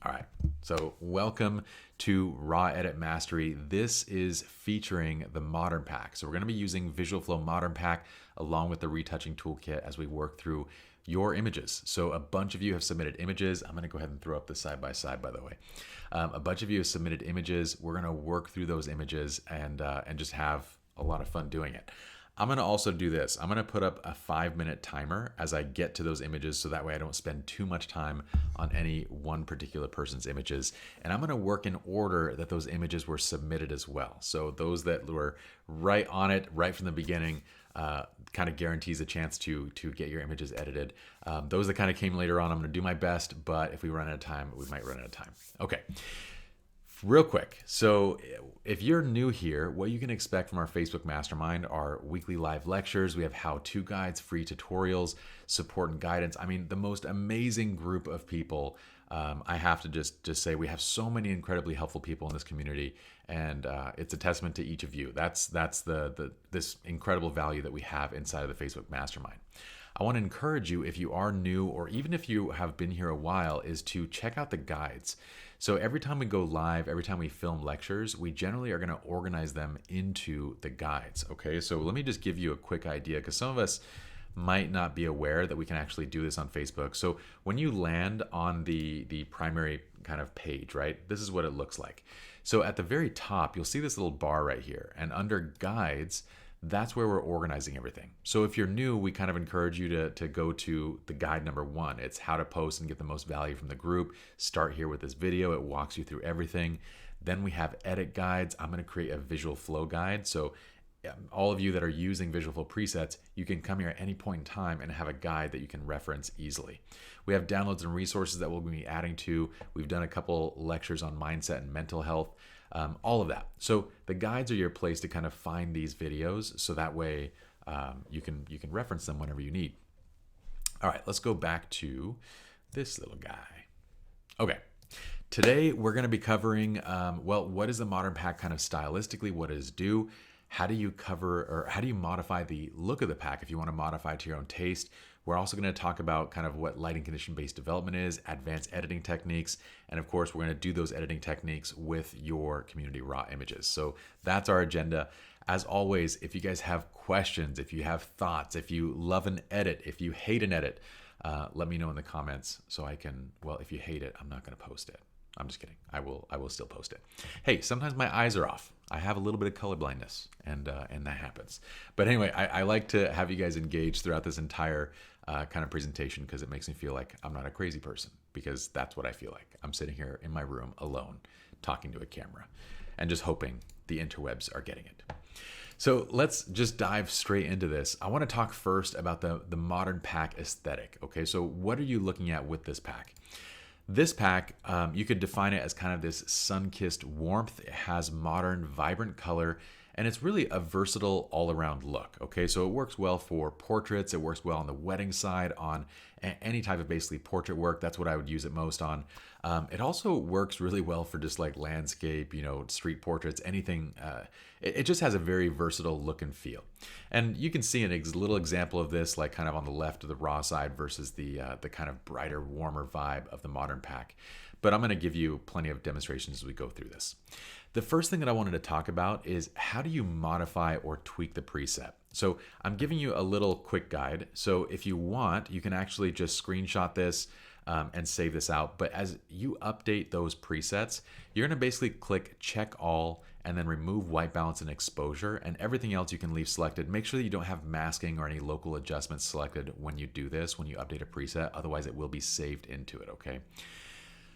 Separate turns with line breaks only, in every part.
All right, so welcome to Raw Edit Mastery. This is featuring the Modern Pack. So we're going to be using Visual Flow Modern Pack along with the Retouching Toolkit as we work through your images. So a bunch of you have submitted images. I'm going to go ahead and throw up the side by side, by the way. A bunch of you have submitted images. We're going to work through those images and just have a lot of fun doing it. I'm going to also do this. I'm going to put up a 5-minute timer as I get to those images so that way I don't spend too much time on any one particular person's images. And I'm going to work in order that those images were submitted as well. So those that were right on it right from the beginning kind of guarantees a chance to get your images edited. Those that kind of came later on, I'm going to do my best, but if we run out of time, we might run out of time. Okay. Real quick, so if you're new here, what you can expect from our Facebook Mastermind are weekly live lectures. We have how-to guides, free tutorials, support and guidance. I mean, the most amazing group of people. I have to just say we have so many incredibly helpful people in this community, and it's a testament to each of you. That's this incredible value that we have inside of the Facebook Mastermind. I want to encourage you, if you are new or even if you have been here a while, is to check out the guides. So every time we go live, every time we film lectures, we generally are going to organize them into the guides. Okay, so let me just give you a quick idea because some of us might not be aware that we can actually do this on Facebook. So when you land on the primary kind of page, right, this is what it looks like. So at the very top, you'll see this little bar right here, and under guides, that's where we're organizing everything. So if you're new, we kind of encourage you to go to the guide number 1. It's how to post and get the most value from the group. Start here with this video. It walks you through everything. Then we have edit guides. I'm going to create a visual flow guide. So all of you that are using visual flow presets, you can come here at any point in time and have a guide that you can reference easily. We have downloads and resources that we'll be adding to. We've done a couple lectures on mindset and mental health. All of that. So the guides are your place to kind of find these videos, so that way you can reference them whenever you need. All right, let's go back to this little guy. Okay, today we're going to be covering well, what is the Modern Pack kind of stylistically? What does it do? How do you cover or how do you modify the look of the pack if you want to modify it to your own taste? We're also going to talk about kind of what lighting condition-based development is, advanced editing techniques, and of course, we're going to do those editing techniques with your community raw images. So that's our agenda. As always, if you guys have questions, if you have thoughts, if you love an edit, if you hate an edit, let me know in the comments so I can, well, if you hate it, I'm not going to post it. I'm just kidding. I will still post it. Hey, sometimes my eyes are off. I have a little bit of color blindness, and that happens. But anyway, I like to have you guys engage throughout this entire kind of presentation because it makes me feel like I'm not a crazy person, because that's what I feel like. I'm sitting here in my room alone talking to a camera and just hoping the interwebs are getting it. So let's just dive straight into this. I want to talk first about the Modern Pack aesthetic. Okay, so what are you looking at with this pack? This pack, you could define it as kind of this sun-kissed warmth. It has modern, vibrant color, and it's really a versatile all-around look. Okay, so it works well for portraits. It works well on the wedding side, on any type of basically portrait work. That's what I would use it most on. It also works really well for just like landscape, street portraits, anything. It just has a very versatile look and feel. And you can see a little example of this, like kind of on the left of the raw side versus the kind of brighter, warmer vibe of the Modern Pack. But I'm going to give you plenty of demonstrations as we go through this. The first thing that I wanted to talk about is how do you modify or tweak the preset? So I'm giving you a little quick guide. So if you want, you can actually just screenshot this and save this out. But as you update those presets, you're going to basically click check all and then remove white balance and exposure, and everything else you can leave selected. Make sure that you don't have masking or any local adjustments selected when you do this, when you update a preset. Otherwise it will be saved into it, okay?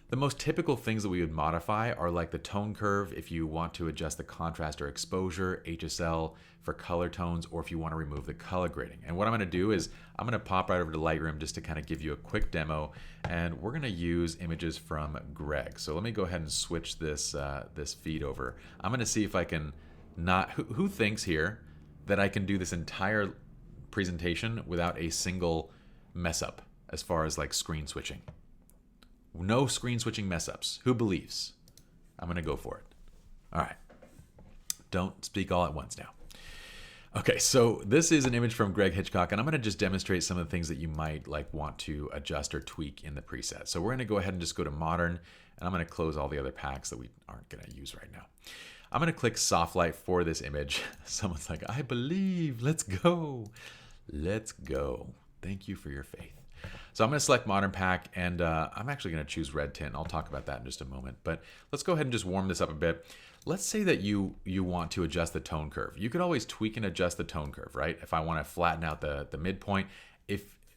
The most typical things that we would modify are like the tone curve if you want to adjust the contrast or exposure, HSL for color tones, or if you want to remove the color grading. And what I'm going to do is I'm going to pop right over to Lightroom just to kind of give you a quick demo, and we're going to use images from Greg. So let me go ahead and switch this this feed over. I'm going to see if I can not, who thinks here that I can do this entire presentation without a single mess up as far as like screen switching? No screen switching mess ups. Who believes? I'm going to go for it. All right. Don't speak all at once now. Okay, so this is an image from Greg Hitchcock, and I'm going to just demonstrate some of the things that you might want to adjust or tweak in the preset. So we're going to go ahead and just go to modern, and I'm going to close all the other packs that we aren't going to use right now. I'm going to click soft light for this image. Someone's like, I believe, let's go. Let's go. Thank you for your faith. So I'm going to select modern pack, and I'm actually going to choose red tint. I'll talk about that in just a moment, but let's go ahead and just warm this up a bit. Let's say that you want to adjust the tone curve. You could always tweak and adjust the tone curve, right? If I want to flatten out the midpoint,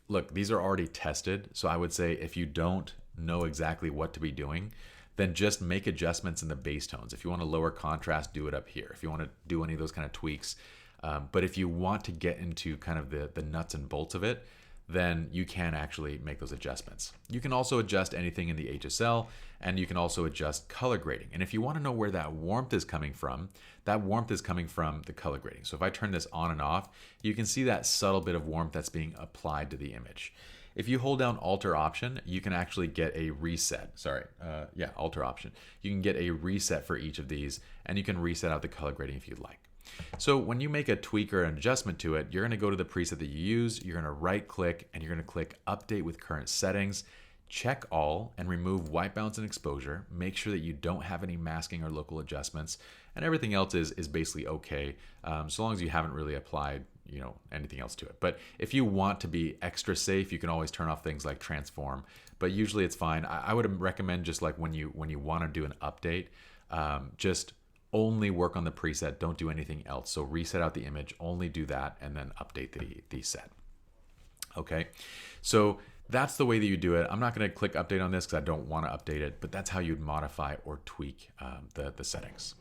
look, these are already tested. So I would say if you don't know exactly what to be doing, then just make adjustments in the base tones. If you want to lower contrast, do it up here. If you want to do any of those kind of tweaks. But if you want to get into kind of the nuts and bolts of it, then you can actually make those adjustments. You can also adjust anything in the HSL, and you can also adjust color grading. And if you want to know where that warmth is coming from, that warmth is coming from the color grading. So if I turn this on and off, you can see that subtle bit of warmth that's being applied to the image. If you hold down Alter Option, you can actually get a reset. Alter Option. You can get a reset for each of these, and you can reset out the color grading if you'd like. So when you make a tweak or an adjustment to it, you're going to go to the preset that you use, you're going to right click, and you're going to click Update with Current Settings, check all, and remove white balance and exposure. Make sure that you don't have any masking or local adjustments, and everything else is basically okay, so long as you haven't really applied anything else to it. But if you want to be extra safe, you can always turn off things like transform, but usually it's fine. I would recommend just like when you want to do an update, just only work on the preset, don't do anything else. So reset out the image, only do that, and then update the set. Okay, so that's the way that you do it. I'm not going to click update on this because I don't want to update it, but that's how you'd modify or tweak the settings.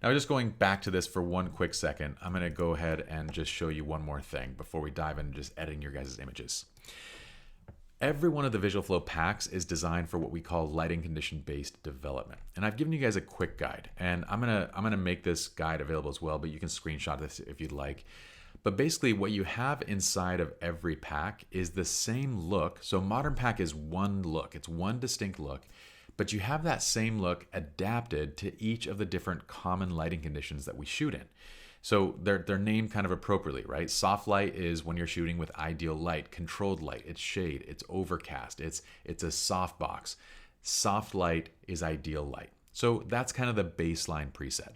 Now, just going back to this for one quick second, I'm going to go ahead and just show you one more thing before we dive into just editing your guys' images. Every one of the Visual Flow packs is designed for what we call lighting condition based development. And I've given you guys a quick guide, and I'm gonna make this guide available as well, but you can screenshot this if you'd like. But basically what you have inside of every pack is the same look. So modern pack is one look, it's one distinct look, but you have that same look adapted to each of the different common lighting conditions that we shoot in. So they're named kind of appropriately, right? Soft light is when you're shooting with ideal light. Controlled light, it's shade, it's overcast, it's a softbox. Soft light is ideal light. So that's kind of the baseline preset.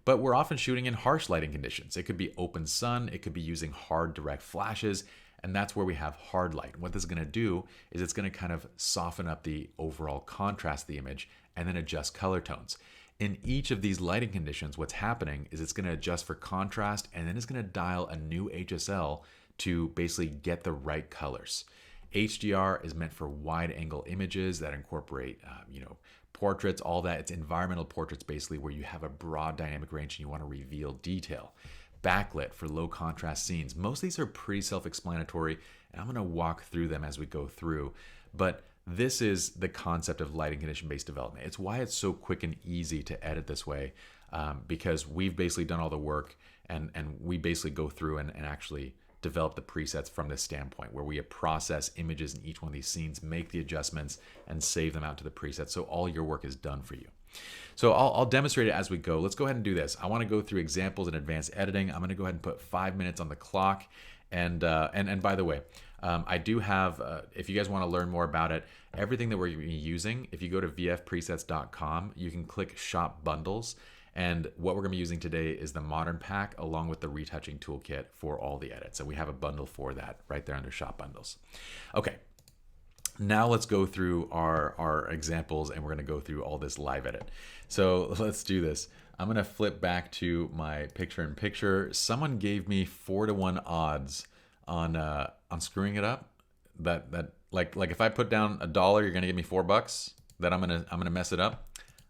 But we're often shooting in harsh lighting conditions. It could be open sun, it could be using hard direct flashes, and that's where we have hard light. What this is gonna do is it's gonna kind of soften up the overall contrast of the image and then adjust color tones. In each of these lighting conditions, what's happening is it's going to adjust for contrast, and then it's going to dial a new HSL to basically get the right colors. HDR is meant for wide angle images that incorporate, portraits, all that. It's environmental portraits basically where you have a broad dynamic range and you want to reveal detail. Backlit for low contrast scenes. Most of these are pretty self-explanatory, and I'm going to walk through them as we go through. But this is the concept of lighting condition based development. It's why it's so quick and easy to edit this way, because we've basically done all the work, and we basically go through and actually develop the presets from this standpoint where we process images in each one of these scenes, make the adjustments, and save them out to the presets. So all your work is done for you. So I'll demonstrate it as we go. Let's go ahead and do this. I want to go through examples in advanced editing. I'm going to go ahead and put 5 minutes on the clock. And by the way, I do have, if you guys want to learn more about it, everything that we're using, if you go to vfpresets.com, you can click Shop Bundles. And what we're going to be using today is the Modern Pack along with the Retouching Toolkit for all the edits. So we have a bundle for that right there under Shop Bundles. Okay, now let's go through our examples, and we're going to go through all this live edit. So let's do this. I'm going to flip back to my picture-in-picture. Someone gave me 4-to-1 odds on screwing it up. That like if I put down $1, you're gonna give me $4. That I'm gonna mess it up.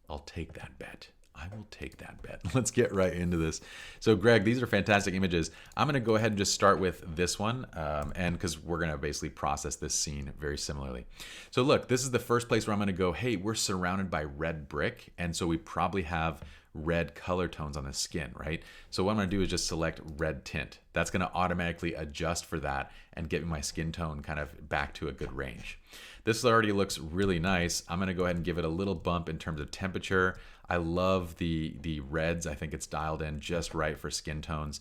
I'll take that bet. I will take that bet. Let's get right into this. So Greg, these are fantastic images. I'm gonna go ahead and just start with this one, and because we're gonna basically process this scene very similarly. So look, this is the first place where I'm gonna go, hey, we're surrounded by red brick, and so we probably have red color tones on the skin, right? So what I'm gonna do is just select red tint. That's gonna automatically adjust for that and get me my skin tone kind of back to a good range. This already looks really nice. I'm gonna go ahead and give it a little bump in terms of temperature. I love the reds. I think it's dialed in just right for skin tones.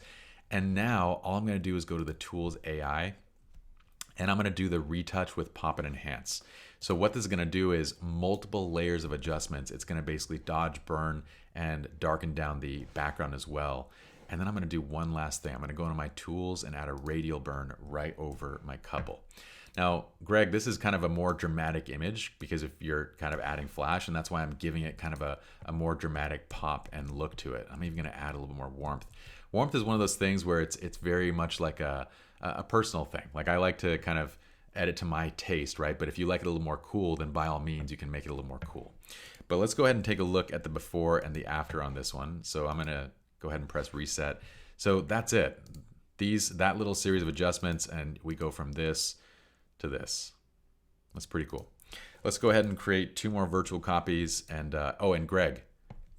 And now all I'm going to do is go to the Tools AI, and I'm going to do the retouch with pop and enhance. So what this is going to do is multiple layers of adjustments. It's going to basically dodge, burn, and darken down the background as well. And then I'm going to do one last thing. I'm going to go into my tools and add a radial burn right over my couple. Now, Greg, this is kind of a more dramatic image because if you're kind of adding flash, and that's why I'm giving it kind of a more dramatic pop and look to it. I'm even going to add a little bit more warmth. Warmth is one of those things where it's very much like a personal thing. Like I like to kind of edit to my taste, right? But if you like it a little more cool, then by all means, you can make it a little more cool. But let's go ahead and take a look at the before and the after on this one. So I'm going to go ahead and press reset. So that's it. That little series of adjustments, and we go from this to this. That's pretty cool. Let's go ahead and create 2 more virtual copies. And and Greg,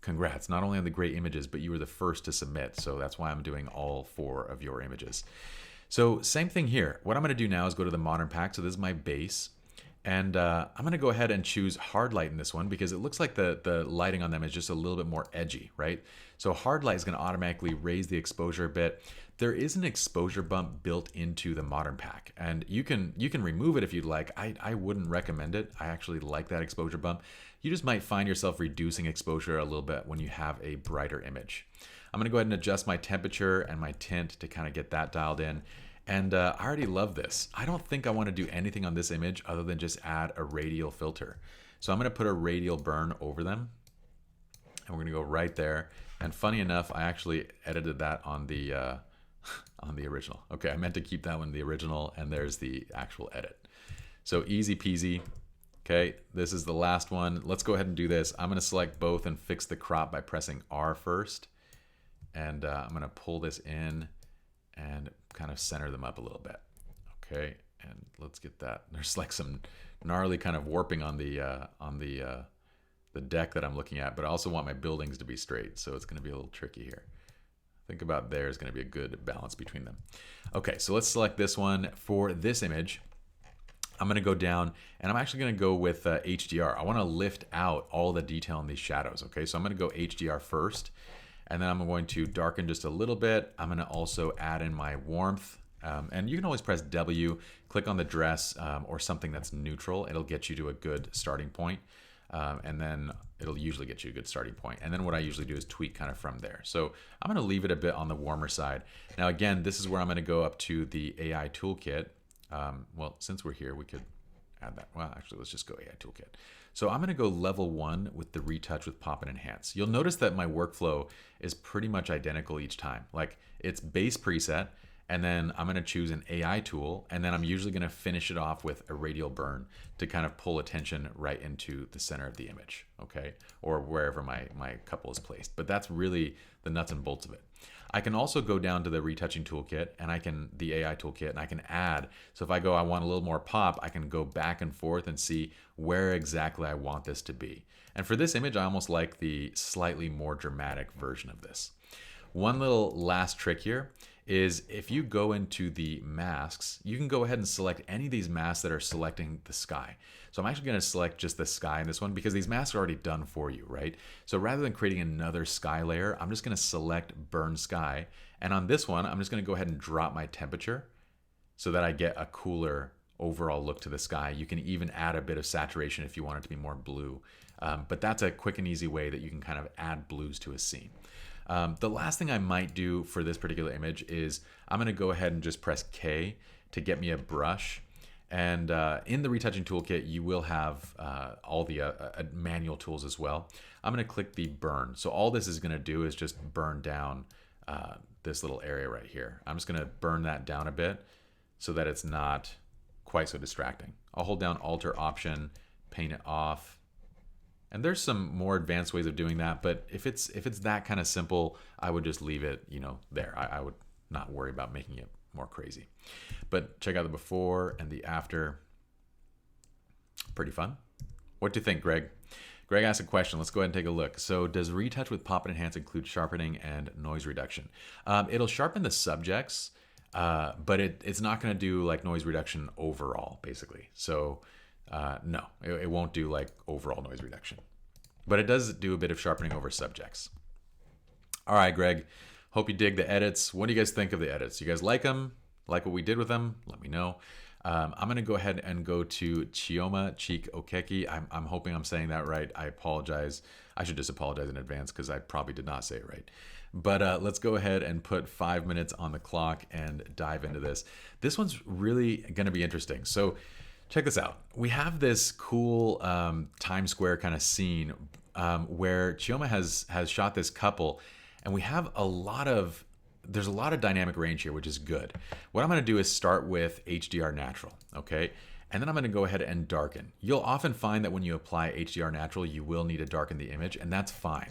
congrats, not only on the great images, but you were the first to submit. So that's why I'm doing all 4 of your images. So same thing here. What I'm going to do now is go to the modern pack. So this is my base. And I'm going to go ahead and choose hard light in this one because it looks like the lighting on them is just a little bit more edgy, right? So hard light is going to automatically raise the exposure a bit. There is an exposure bump built into the modern pack, and you can remove it if you'd like. I wouldn't recommend it. I actually like that exposure bump. You just might find yourself reducing exposure a little bit when you have a brighter image. I'm going to go ahead and adjust my temperature and my tint to kind of get that dialed in. And I already love this. I don't think I want to do anything on this image other than just add a radial filter. So I'm going to put a radial burn over them. And we're going to go right there. And funny enough, I actually edited that on the original. Okay, I meant to keep that one in the original, and there's the actual edit. So easy peasy. Okay, this is the last one. Let's go ahead and do this. I'm going to select both and fix the crop by pressing R first. And I'm going to pull this in and kind of center them up a little bit. Okay, and let's get that. There's like some gnarly kind of warping on the deck that I'm looking at, but I also want my buildings to be straight, so it's going to be a little tricky here. Think about there is going to be a good balance between them. Okay, so let's select this one. For this image, I'm going to go down, and I'm actually going to go with HDR. I want to lift out all the detail in these shadows. Okay, so I'm going to go HDR first. And then I'm going to darken just a little bit. I'm going to also add in my warmth. And you can always press W, click on the dress or something that's neutral. It'll get you to a good starting point. And then it'll usually get you a good starting point. And then what I usually do is tweak kind of from there. So I'm going to leave it a bit on the warmer side. Now, again, this is where I'm going to go up to the AI Toolkit. Well, since we're here, we could add that. Well, actually, let's just go AI Toolkit. So I'm going to go level 1 with the retouch with pop and enhance. You'll notice that my workflow is pretty much identical each time. Like it's base preset, and then I'm going to choose an AI tool, and then I'm usually going to finish it off with a radial burn to kind of pull attention right into the center of the image, okay? Or wherever my couple is placed. But that's really the nuts and bolts of it. I can also go down to the retouching toolkit and the AI toolkit, and I can add. So if I go, I want a little more pop, I can go back and forth and see where exactly I want this to be. And for this image, I almost like the slightly more dramatic version of this. One little last trick here is if you go into the masks, you can go ahead and select any of these masks that are selecting the sky. So I'm actually going to select just the sky in this one because these masks are already done for you, right? So rather than creating another sky layer, I'm just going to select burn sky. And on this one, I'm just going to go ahead and drop my temperature so that I get a cooler overall look to the sky. You can even add a bit of saturation if you want it to be more blue. But that's a quick and easy way that you can kind of add blues to a scene. The last thing I might do for this particular image is I'm going to go ahead and just press K to get me a brush. And in the retouching toolkit, you will have all the manual tools as well. I'm going to click the burn. So all this is going to do is just burn down this little area right here. I'm just going to burn that down a bit so that it's not quite so distracting. I'll hold down Alt or Option, paint it off. And there's some more advanced ways of doing that, but if it's that kind of simple, I would just leave it, there. I would not worry about making it more crazy. But check out the before and the after. Pretty fun. What do you think, Greg? Greg asked a question. Let's go ahead and take a look. So does retouch with pop and enhance include sharpening and noise reduction? It'll sharpen the subjects, but it's not going to do like noise reduction overall, basically. So no, it won't do like overall noise reduction, but it does do a bit of sharpening over subjects. All right, Greg, Hope you dig the edits. What do you guys think of the edits? You guys like them? Like what we did with them? Let me know. I'm going to go ahead and go to Choma Cheek Okeki. I'm hoping I'm saying that right. I apologize. I should just apologize in advance because I probably did not say it right. But let's go ahead and put 5 minutes on the clock and dive into this. This one's really going to be interesting. So check this out. We have this cool Times Square kind of scene where Choma has shot this couple, and we have there's a lot of dynamic range here, which is good. What I'm going to do is start with HDR natural, okay? And then I'm going to go ahead and darken. You'll often find that when you apply HDR natural, you will need to darken the image, and that's fine.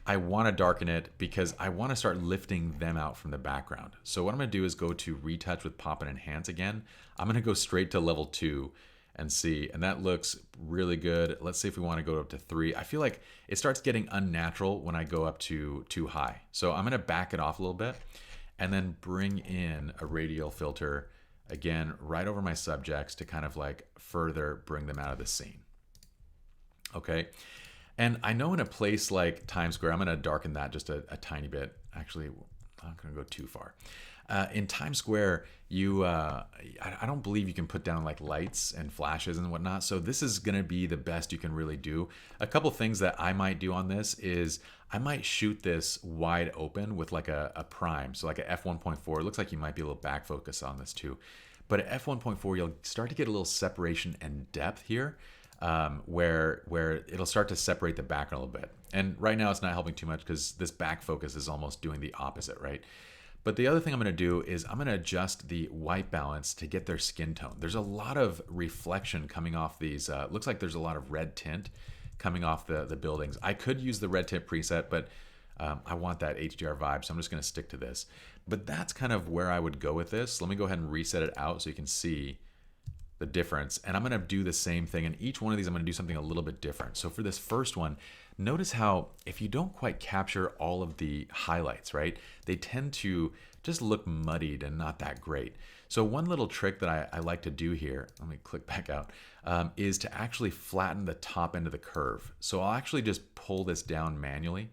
I want to darken it because I want to start lifting them out from the background. So what I'm going to do is go to retouch with pop and enhance again. I'm going to go straight to level 2 and see, and that looks really good. Let's see if we want to go up to 3. I feel like it starts getting unnatural when I go up to too high. So I'm going to back it off a little bit and then bring in a radial filter again right over my subjects to kind of like further bring them out of the scene. Okay. And I know in a place like Times Square, I'm going to darken that just a tiny bit. Actually, I'm not going to go too far. In Times Square, I don't believe you can put down like lights and flashes and whatnot. So this is going to be the best you can really do. A couple things that I might do on this is I might shoot this wide open with like a prime. So like a f1.4. It looks like you might be a little back focus on this too. But at f1.4, you'll start to get a little separation and depth here. Where it'll start to separate the background a little bit. And right now it's not helping too much because this back focus is almost doing the opposite, right? But the other thing I'm going to do is I'm going to adjust the white balance to get their skin tone. There's a lot of reflection coming off these. Looks like there's a lot of red tint coming off the buildings. I could use the red tint preset, but I want that HDR vibe, so I'm just going to stick to this. But that's kind of where I would go with this. Let me go ahead and reset it out so you can see the difference. And I'm going to do the same thing. And each one of these, I'm going to do something a little bit different. So for this first one, notice how if you don't quite capture all of the highlights, right, they tend to just look muddied and not that great. So one little trick that I like to do here, let me click back out, is to actually flatten the top end of the curve. So I'll actually just pull this down manually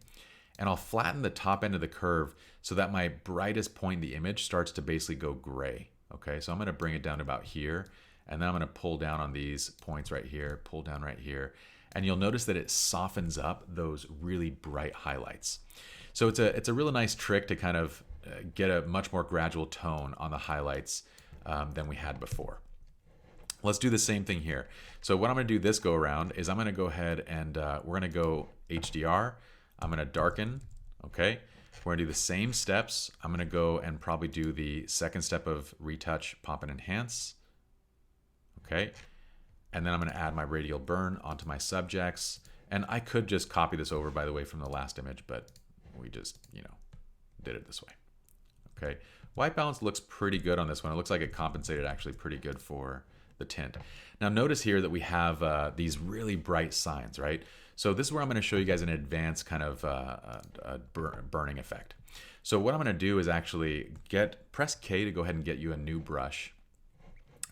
and I'll flatten the top end of the curve so that my brightest point in the image starts to basically go gray. Okay, so I'm going to bring it down to about here. And then I'm going to pull down on these points right here, pull down right here. And you'll notice that it softens up those really bright highlights. So it's a really nice trick to kind of get a much more gradual tone on the highlights than we had before. Let's do the same thing here. So what I'm going to do this go around is I'm going to go ahead and we're going to go HDR. I'm going to darken. Okay. We're going to do the same steps. I'm going to go and probably do the second step of retouch, pop and enhance. Okay, and then I'm going to add my radial burn onto my subjects. And I could just copy this over, by the way, from the last image, but we just, did it this way. Okay, white balance looks pretty good on this one. It looks like it compensated actually pretty good for the tint. Now notice here that we have these really bright signs, right? So this is where I'm going to show you guys an advanced kind of burning effect. So what I'm going to do is actually press K to go ahead and get you a new brush.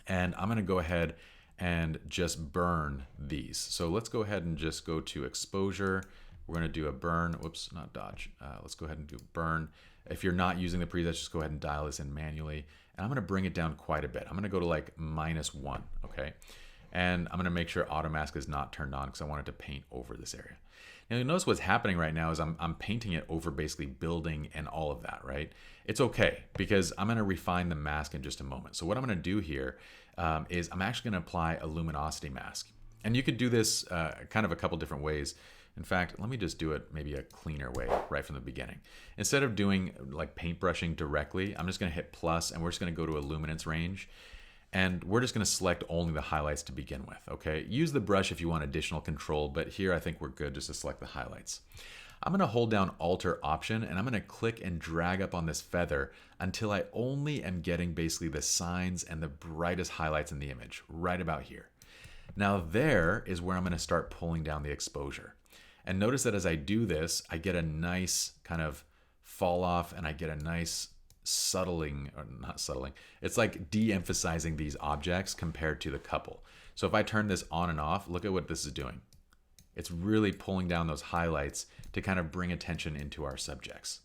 And I'm going to go ahead and just burn these. So let's go ahead and just go to exposure. We're going to do a burn. Whoops, not dodge. Let's go ahead and do burn. If you're not using the presets, just go ahead and dial this in manually. And I'm going to bring it down quite a bit. I'm going to go to like -1, okay? And I'm going to make sure auto mask is not turned on because I want it to paint over this area. Now you'll notice what's happening right now is I'm painting it over basically building and all of that, right? It's okay because I'm going to refine the mask in just a moment. So what I'm going to do here is I'm actually going to apply a luminosity mask. And you could do this kind of a couple different ways. In fact, let me just do it maybe a cleaner way right from the beginning. Instead of doing like paintbrushing directly, I'm just going to hit plus and we're just going to go to a luminance range. And we're just going to select only the highlights to begin with, okay? Use the brush if you want additional control, but here I think we're good just to select the highlights. I'm going to hold down Alt or Option, and I'm going to click and drag up on this feather until I only am getting basically the signs and the brightest highlights in the image, right about here. Now there is where I'm going to start pulling down the exposure. And notice that as I do this, I get a nice kind of fall off and I get a nice subtling, or not subtling, it's like de-emphasizing these objects compared to the couple. So if I turn this on and off, look at what this is doing. It's really pulling down those highlights to kind of bring attention into our subjects.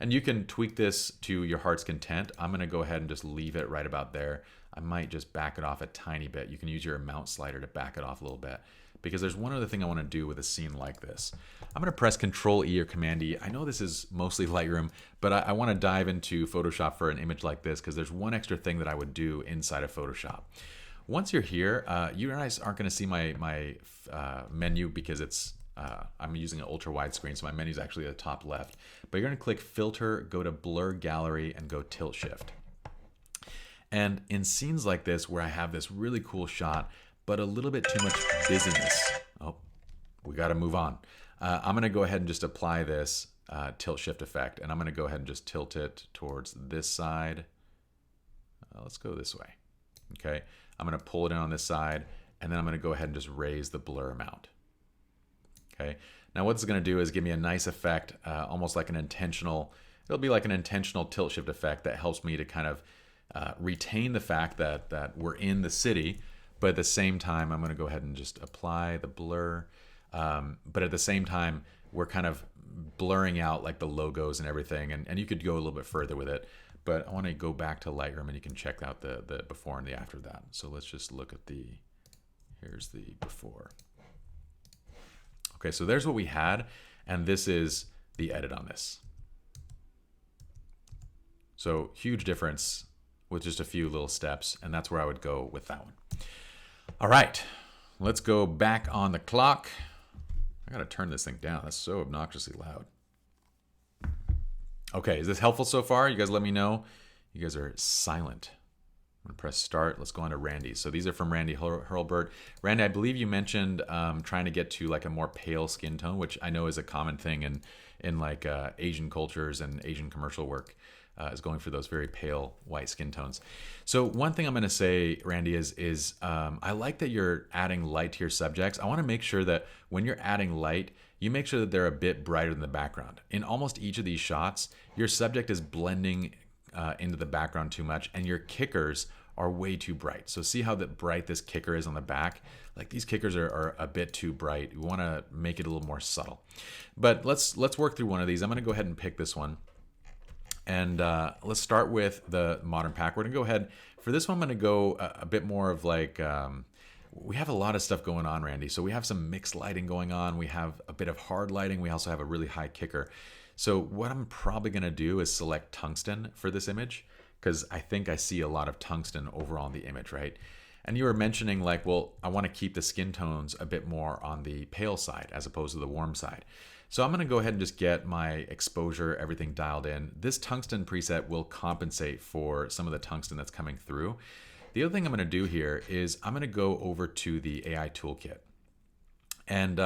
And you can tweak this to your heart's content. I'm going to go ahead and just leave it right about there. I might just back it off a tiny bit. You can use your amount slider to back it off a little bit, because there's one other thing I want to do with a scene like this. I'm going to press Control E or Command E. I know this is mostly Lightroom, but I want to dive into Photoshop for an image like this, because there's one extra thing that I would do inside of Photoshop. Once you're here, you guys aren't going to see my menu, because it's I'm using an ultra wide screen, so my menu is actually at the top left. But you're going to click Filter, go to Blur Gallery, and go Tilt Shift. And in scenes like this, where I have this really cool shot, but a little bit too much busyness. Oh, we got to move on. I'm going to go ahead and just apply this tilt shift effect, and I'm going to go ahead and just tilt it towards this side. Let's go this way. Okay, I'm going to pull it in on this side, and then I'm going to go ahead and just raise the blur amount. Okay, now what this is going to do is give me a nice effect, almost like an intentional, it'll be like an intentional tilt shift effect that helps me to kind of retain the fact that we're in the city, but at the same time, I'm going to go ahead and just apply the blur. But at the same time, we're kind of blurring out like the logos and everything, and you could go a little bit further with it. But I want to go back to Lightroom, and you can check out the before and the after that. So let's just look at here's the before. Okay, so there's what we had, and this is the edit on this. So huge difference with just a few little steps, and that's where I would go with that one. All right, let's go back on the clock. I gotta turn this thing down. That's so obnoxiously loud. Okay, is this helpful so far? You guys let me know. You guys are silent. I'm gonna press start. Let's go on to Randy. So these are from Randy Hurlbert. Randy, I believe you mentioned trying to get to like a more pale skin tone, which I know is a common thing in like Asian cultures and Asian commercial work. Is going for those very pale white skin tones. So one thing I'm going to say, Randy, is I like that you're adding light to your subjects. I want to make sure that when you're adding light, you make sure that they're a bit brighter than the background. In almost each of these shots, your subject is blending into the background too much, and your kickers are way too bright. So see how bright this kicker is on the back? Like these kickers are a bit too bright. We want to make it a little more subtle. But let's work through one of these. I'm going to go ahead and pick this one. And let's start with the modern pack. We're gonna go ahead, for this one I'm gonna go a bit more of like, we have a lot of stuff going on, Randy. So we have some mixed lighting going on. We have a bit of hard lighting. We also have a really high kicker. So what I'm probably gonna do is select tungsten for this image, because I think I see a lot of tungsten overall in the image, right? And you were mentioning like, well, I wanna keep the skin tones a bit more on the pale side as opposed to the warm side. So I'm going to go ahead and just get my exposure, everything dialed in. This tungsten preset will compensate for some of the tungsten that's coming through. The other thing I'm going to do here is I'm going to go over to the AI Toolkit. And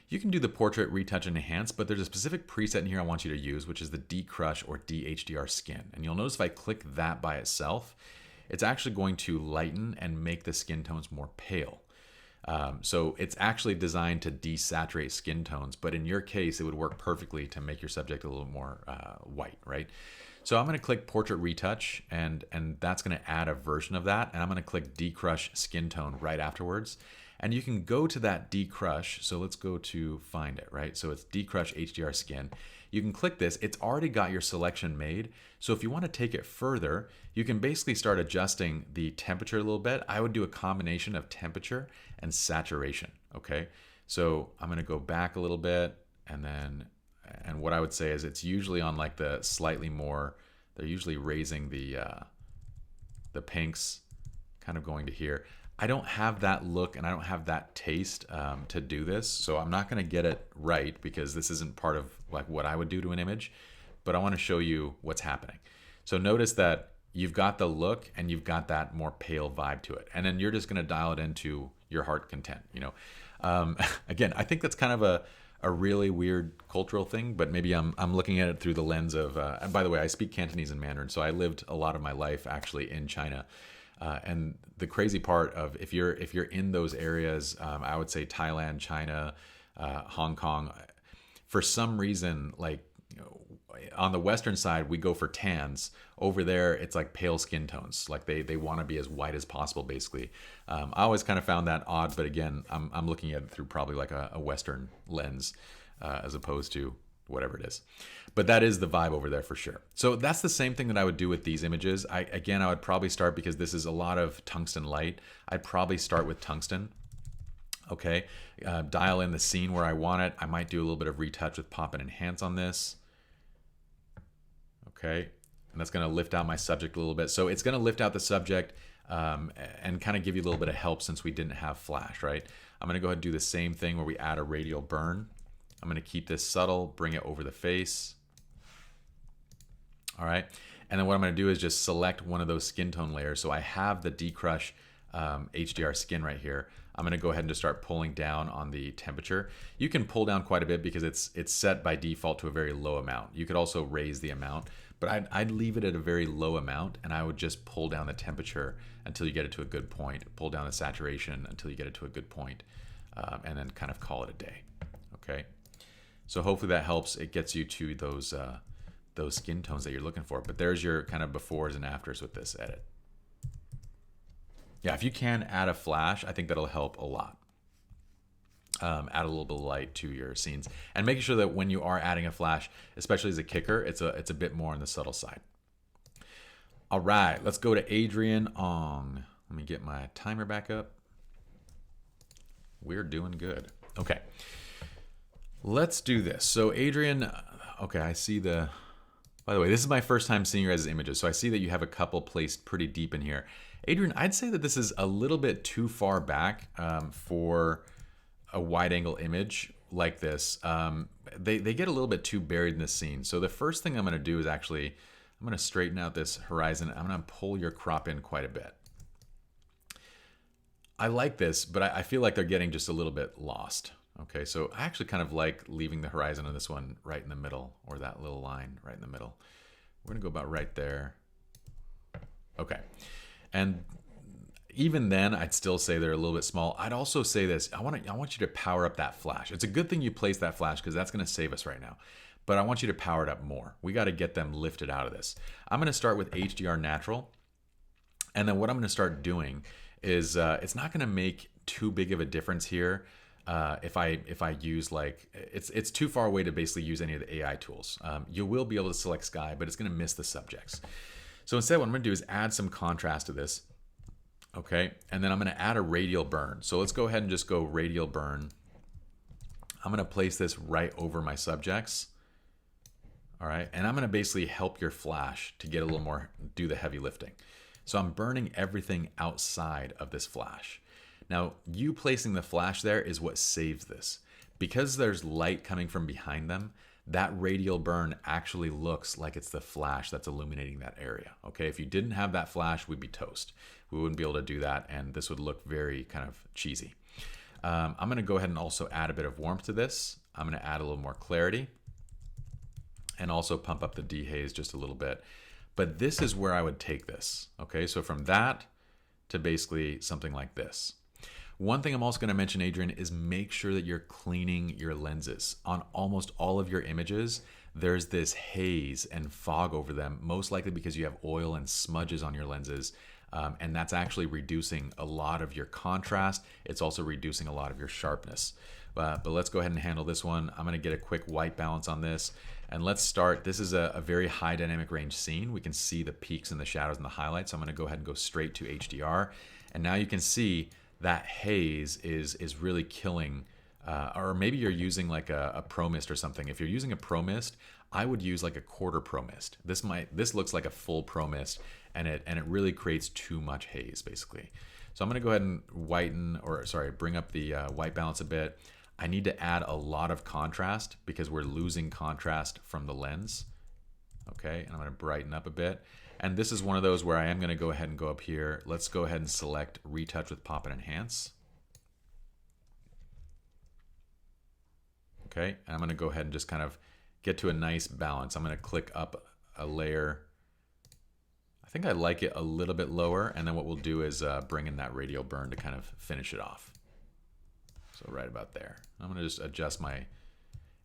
you can do the portrait, retouch, and enhance, but there's a specific preset in here I want you to use, which is the decrush or DHDR skin. And you'll notice if I click that by itself, it's actually going to lighten and make the skin tones more pale. So it's actually designed to desaturate skin tones, but in your case, it would work perfectly to make your subject a little more white, right? So I'm going to click Portrait Retouch, and that's going to add a version of that, and I'm going to click Decrush Skin Tone right afterwards. And you can go to that decrush, so let's go to find it, right? So it's decrush HDR skin. You can click this, it's already got your selection made. So if you want to take it further, you can basically start adjusting the temperature a little bit. I would do a combination of temperature and saturation, okay? So I'm gonna go back a little bit, and what I would say is it's usually on like the slightly more, they're usually raising the pinks, kind of going to here. I don't have that look and I don't have that taste to do this, so I'm not going to get it right because this isn't part of like what I would do to an image, but I want to show you what's happening. So notice that you've got the look and you've got that more pale vibe to it, and then you're just going to dial it into your heart content. You know, again, I think that's kind of a really weird cultural thing, but maybe I'm looking at it through the lens of. And by the way, I speak Cantonese and Mandarin, so I lived a lot of my life actually in China. And the crazy part of if you're in those areas, I would say Thailand, China, Hong Kong, for some reason, like, you know, on the Western side, we go for tans. Over there, it's like pale skin tones. Like they want to be as white as possible, basically. I always kind of found that odd, but again, I'm looking at it through probably like a Western lens, as opposed to whatever it is. But that is the vibe over there for sure. So that's the same thing that I would do with these images. Again, I would probably start, because this is a lot of tungsten light, I'd probably start with tungsten. Okay, dial in the scene where I want it. I might do a little bit of retouch with pop and enhance on this. Okay, and that's going to lift out my subject a little bit. So it's going to lift out the subject and kind of give you a little bit of help since we didn't have flash, right? I'm going to go ahead and do the same thing where we add a radial burn. I'm going to keep this subtle, bring it over the face. All right, and then what I'm going to do is just select one of those skin tone layers. So I have the decrush HDR skin right here. I'm going to go ahead and just start pulling down on the temperature. You can pull down quite a bit because it's set by default to a very low amount. You could also raise the amount, but I'd leave it at a very low amount, and I would just pull down the temperature until you get it to a good point, pull down the saturation until you get it to a good point, and then kind of call it a day. Okay, so hopefully that helps. It gets you to those skin tones that you're looking for. But there's your kind of befores and afters with this edit. Yeah, if you can add a flash, I think that'll help a lot. Add a little bit of light to your scenes, and making sure that when you are adding a flash, especially as a kicker, it's a bit more on the subtle side. All right, let's go to Adrian Ong. Let me get my timer back up. We're doing good. Okay, let's do this. So Adrian, okay, I see the... By the way, this is my first time seeing your guys' images, so I see that you have a couple placed pretty deep in here. Adrian, I'd say that this is a little bit too far back for a wide-angle image like this. They get a little bit too buried in this scene. So the first thing I'm going to do is actually, I'm going to straighten out this horizon. I'm going to pull your crop in quite a bit. I like this, but I feel like they're getting just a little bit lost. Okay, so I actually kind of like leaving the horizon on this one right in the middle, or that little line right in the middle. We're gonna go about right there. Okay, and even then, I'd still say they're a little bit small. I'd also say this, I want you to power up that flash. It's a good thing you place that flash because that's gonna save us right now. But I want you to power it up more. We gotta get them lifted out of this. I'm gonna start with HDR natural. And then what I'm gonna start doing is, it's not gonna make too big of a difference here. If I use like, it's too far away to basically use any of the AI tools. You will be able to select sky, but it's going to miss the subjects. So instead what I'm going to do is add some contrast to this. Okay, and then I'm going to add a radial burn. So let's go ahead and just go radial burn. I'm going to place this right over my subjects. All right, and I'm going to basically help your flash to get a little more, do the heavy lifting. So I'm burning everything outside of this flash. Now, you placing the flash there is what saves this. Because there's light coming from behind them, that radial burn actually looks like it's the flash that's illuminating that area. Okay, if you didn't have that flash, we'd be toast. We wouldn't be able to do that, and this would look very kind of cheesy. I'm going to go ahead and also add a bit of warmth to this. I'm going to add a little more clarity and also pump up the dehaze just a little bit. But this is where I would take this. Okay, so from that to basically something like this. One thing I'm also going to mention, Adrian, is make sure that you're cleaning your lenses. On almost all of your images, there's this haze and fog over them, most likely because you have oil and smudges on your lenses. And that's actually reducing a lot of your contrast. It's also reducing a lot of your sharpness. But let's go ahead and handle this one. I'm going to get a quick white balance on this. And let's start. This is a very high dynamic range scene. We can see the peaks and the shadows and the highlights. So I'm going to go ahead and go straight to HDR. And now you can see that haze is really killing, or maybe you're using like a Pro Mist or something. If you're using a Pro Mist, I would use like a quarter Pro Mist. This looks like a full Pro Mist, and it really creates too much haze basically. So I'm gonna go ahead and bring up the white balance a bit. I need to add a lot of contrast because we're losing contrast from the lens. Okay, and I'm gonna brighten up a bit. And this is one of those where I am going to go ahead and go up here. Let's go ahead and select Retouch with Pop and Enhance. Okay, and I'm going to go ahead and just kind of get to a nice balance. I'm going to click up a layer. I think I like it a little bit lower, and then what we'll do is bring in that radial burn to kind of finish it off. So right about there. I'm going to just adjust my...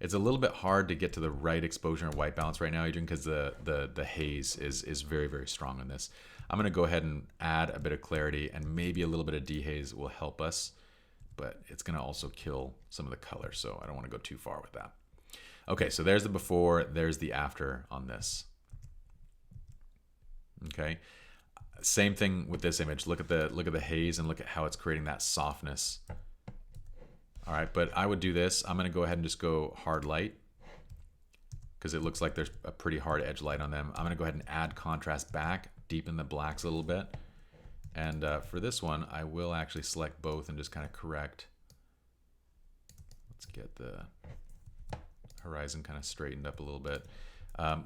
It's a little bit hard to get to the right exposure and white balance right now, Adrian, because the haze is very, very strong on this. I'm going to go ahead and add a bit of clarity, and maybe a little bit of dehaze will help us, but it's going to also kill some of the color, so I don't want to go too far with that. Okay, so there's the before, there's the after on this. Okay, same thing with this image. Look at the haze and look at how it's creating that softness. All right, but I would do this. I'm gonna go ahead and just go hard light because it looks like there's a pretty hard edge light on them. I'm gonna go ahead and add contrast back, deepen the blacks a little bit. And for this one, I will actually select both and just kind of correct. Let's get the horizon kind of straightened up a little bit.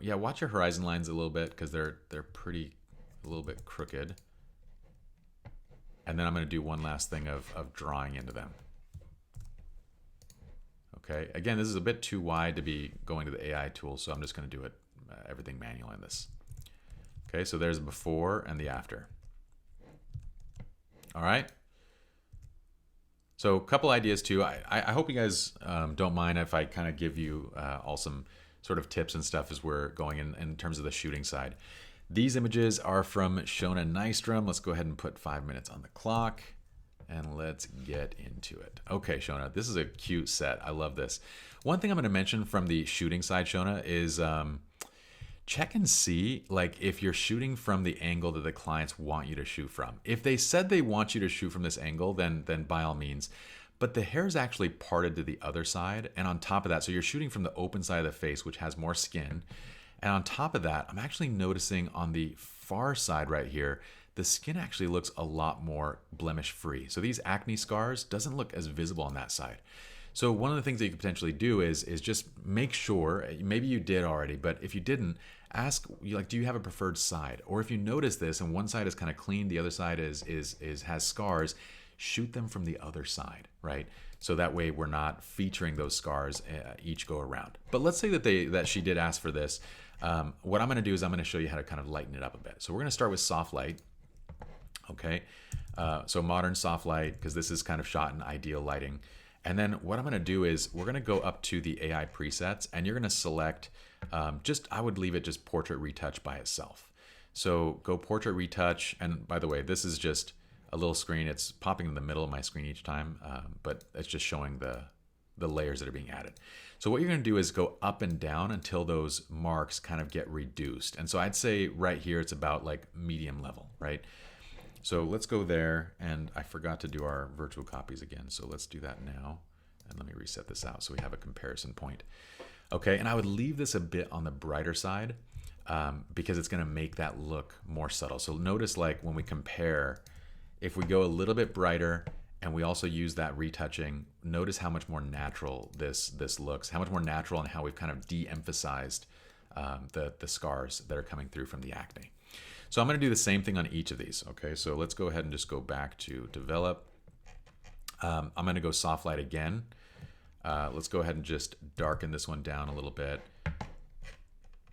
Yeah, watch your horizon lines a little bit because they're pretty a little bit crooked. And then I'm going to do one last thing of drawing into them. Okay, again, this is a bit too wide to be going to the AI tool, so I'm just going to do it everything manual in this. Okay, so there's the before and the after. All right. So a couple ideas too. I hope you guys don't mind if I kind of give you all some sort of tips and stuff as we're going in terms of the shooting side. These images are from Shona Nystrom. Let's go ahead and put 5 minutes on the clock and let's get into it. Okay, Shona, this is a cute set. I love this. One thing I'm going to mention from the shooting side, Shona, is check and see like if you're shooting from the angle that the clients want you to shoot from. If they said they want you to shoot from this angle, then by all means. But the hair is actually parted to the other side, and on top of that, so you're shooting from the open side of the face, which has more skin. And on top of that, I'm actually noticing on the far side right here, the skin actually looks a lot more blemish free. So these acne scars doesn't look as visible on that side. So one of the things that you could potentially do is just make sure, maybe you did already, but if you didn't, ask like, do you have a preferred side? Or if you notice this and one side is kind of clean, the other side has scars, shoot them from the other side, right? So that way we're not featuring those scars each go around. But let's say that she did ask for this. What I'm going to do is I'm going to show you how to kind of lighten it up a bit. So we're going to start with soft light. Okay, so modern soft light, because this is kind of shot in ideal lighting. And then what I'm going to do is we're going to go up to the AI presets, and you're going to select I would leave it just portrait retouch by itself. So go portrait retouch, and by the way, this is just a little screen. It's popping in the middle of my screen each time, but it's just showing the layers that are being added. So what you're going to do is go up and down until those marks kind of get reduced. And so I'd say right here it's about like medium level, right? So let's go there, and I forgot to do our virtual copies again, so let's do that now. And let me reset this out so we have a comparison point. Okay, and I would leave this a bit on the brighter side because it's going to make that look more subtle. So notice like when we compare, if we go a little bit brighter and we also use that retouching, notice how much more natural this looks, how much more natural, and how we've kind of de-emphasized the scars that are coming through from the acne. So I'm going to do the same thing on each of these. Okay, so let's go ahead and just go back to develop. I'm going to go soft light again. Let's go ahead and just darken this one down a little bit.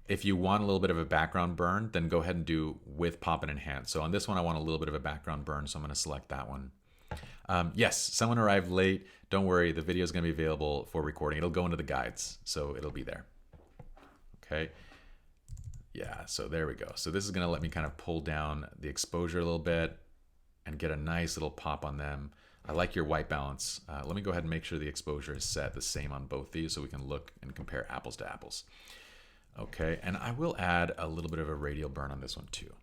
If you want a little bit of a background burn, then go ahead and do with pop and enhance. So on this one, I want a little bit of a background burn, so I'm going to select that one. Yes, someone arrived late. Don't worry, the video is going to be available for recording. It'll go into the guides, so it'll be there. Okay. Yeah, so there we go. So this is going to let me kind of pull down the exposure a little bit and get a nice little pop on them. I like your white balance. Let me go ahead and make sure the exposure is set the same on both these so we can look and compare apples to apples. Okay, and I will add a little bit of a radial burn on this one too.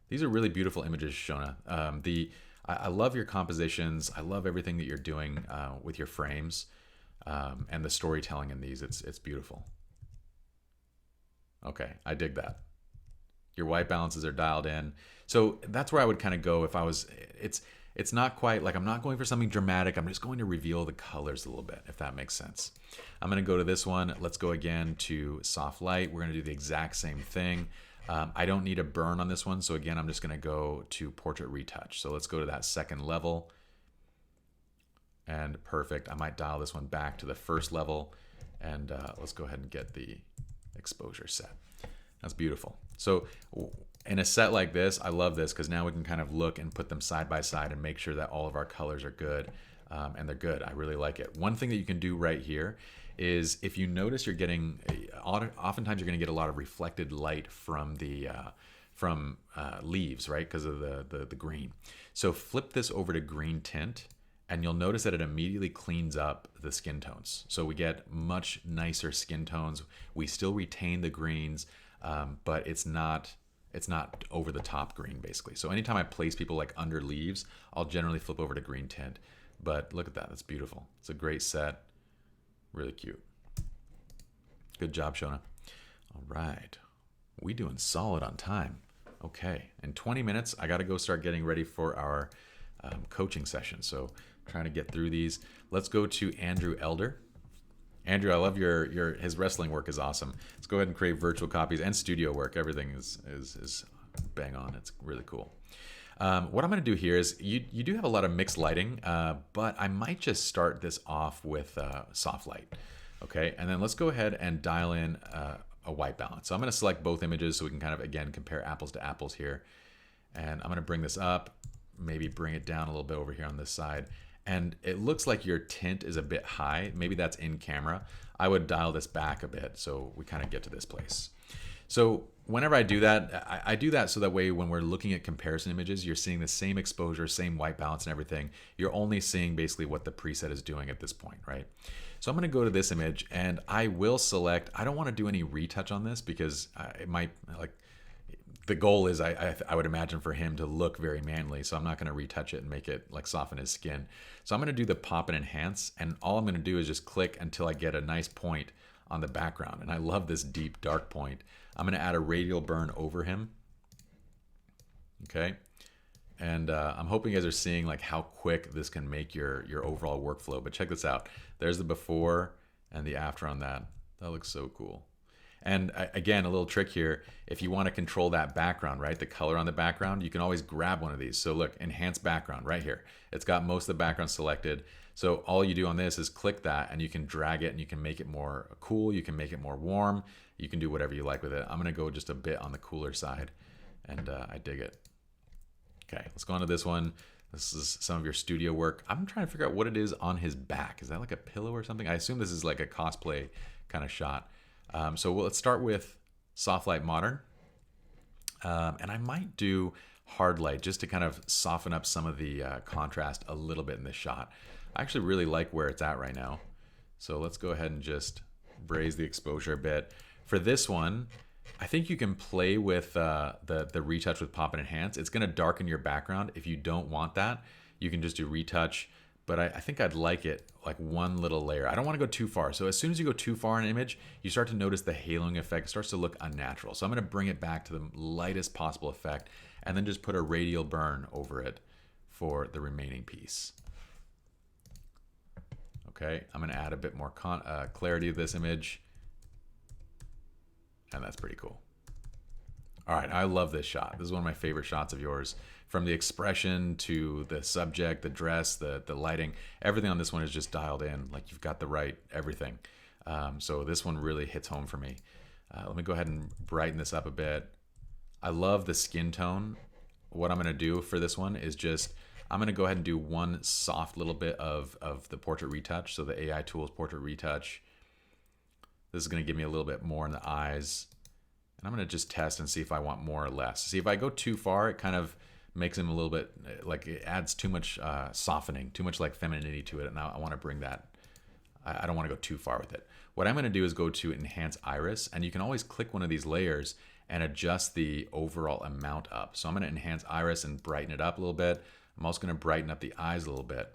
These are really beautiful images, Shona. I love your compositions. I love everything that you're doing with your frames and the storytelling in these. It's beautiful. Okay, I dig that. Your white balances are dialed in. So that's where I would kind of go if I was, it's not quite like I'm not going for something dramatic. I'm just going to reveal the colors a little bit, if that makes sense. I'm going to go to this one. Let's go again to soft light. We're going to do the exact same thing. I don't need a burn on this one. So again, I'm just going to go to portrait retouch. So let's go to that second level. And perfect. I might dial this one back to the first level. And let's go ahead and get the exposure set. That's beautiful. So in a set like this, I love this because now we can kind of look and put them side by side and make sure that all of our colors are good, and they're good. I really like it. One thing that you can do right here is if you notice you're getting, oftentimes you're going to get a lot of reflected light from the leaves, right? Because of the green. So flip this over to green tint and you'll notice that it immediately cleans up the skin tones. So we get much nicer skin tones. We still retain the greens, but it's not over the top green basically. So anytime I place people like under leaves, I'll generally flip over to green tint. But look at that, that's beautiful. It's a great set, really cute. Good job, Shona. All right, we doing solid on time. Okay, in 20 minutes, I got to go start getting ready for our coaching session. So trying to get through these. Let's go to Andrew Elder. Andrew, I love his wrestling work is awesome. Let's go ahead and create virtual copies and studio work. Everything is bang on. It's really cool. What I'm going to do here is you do have a lot of mixed lighting, but I might just start this off with soft light. Okay, and then let's go ahead and dial in a white balance. So I'm going to select both images so we can kind of, again, compare apples to apples here. And I'm going to bring this up, maybe bring it down a little bit over here on this side. And it looks like your tint is a bit high. Maybe that's in camera. I would dial this back a bit so we kind of get to this place. So whenever I do that, I do that so that way when we're looking at comparison images, you're seeing the same exposure, same white balance and everything. You're only seeing basically what the preset is doing at this point, right? So I'm going to go to this image and I will select, I don't want to do any retouch on this because it might, like, the goal is I would imagine for him to look very manly, so I'm not going to retouch it and make it like soften his skin. So I'm going to do the pop and enhance, and all I'm going to do is just click until I get a nice point on the background. And I love this deep dark point. I'm going to add a radial burn over him. Okay. And I'm hoping you guys are seeing like how quick this can make your overall workflow. But check this out. There's the before and the after on that. That looks so cool. And again, a little trick here, if you want to control that background, right, the color on the background, you can always grab one of these. So look, enhance background right here. It's got most of the background selected. So all you do on this is click that and you can drag it and you can make it more cool. You can make it more warm. You can do whatever you like with it. I'm going to go just a bit on the cooler side and I dig it. Okay, let's go on to this one. This is some of your studio work. I'm trying to figure out what it is on his back. Is that like a pillow or something? I assume this is like a cosplay kind of shot. So let's start with soft light modern. And I might do hard light just to kind of soften up some of the contrast a little bit in this shot. I actually really like where it's at right now. So let's go ahead and just raise the exposure a bit. For this one, I think you can play with the retouch with pop and enhance. It's going to darken your background. If you don't want that, you can just do retouch. But I think I'd like it like one little layer. I don't want to go too far. So as soon as you go too far in an image, you start to notice the haloing effect. It starts to look unnatural. So I'm going to bring it back to the lightest possible effect and then just put a radial burn over it for the remaining piece. Okay, I'm going to add a bit more clarity to this image. And that's pretty cool. All right, I love this shot. This is one of my favorite shots of yours. From the expression to the subject, the dress, the lighting, everything on this one is just dialed in. Like you've got the right everything. So this one really hits home for me. Let me go ahead and brighten this up a bit. I love the skin tone. What I'm going to do for this one is just, I'm going to go ahead and do one soft little bit of the portrait retouch. So the AI tools portrait retouch. This is going to give me a little bit more in the eyes. And I'm going to just test and see if I want more or less. See, if I go too far, it kind of makes him a little bit, like it adds too much softening, too much like femininity to it. And I want to bring that, I don't want to go too far with it. What I'm going to do is go to enhance iris, and you can always click one of these layers and adjust the overall amount up. So I'm going to enhance iris and brighten it up a little bit. I'm also going to brighten up the eyes a little bit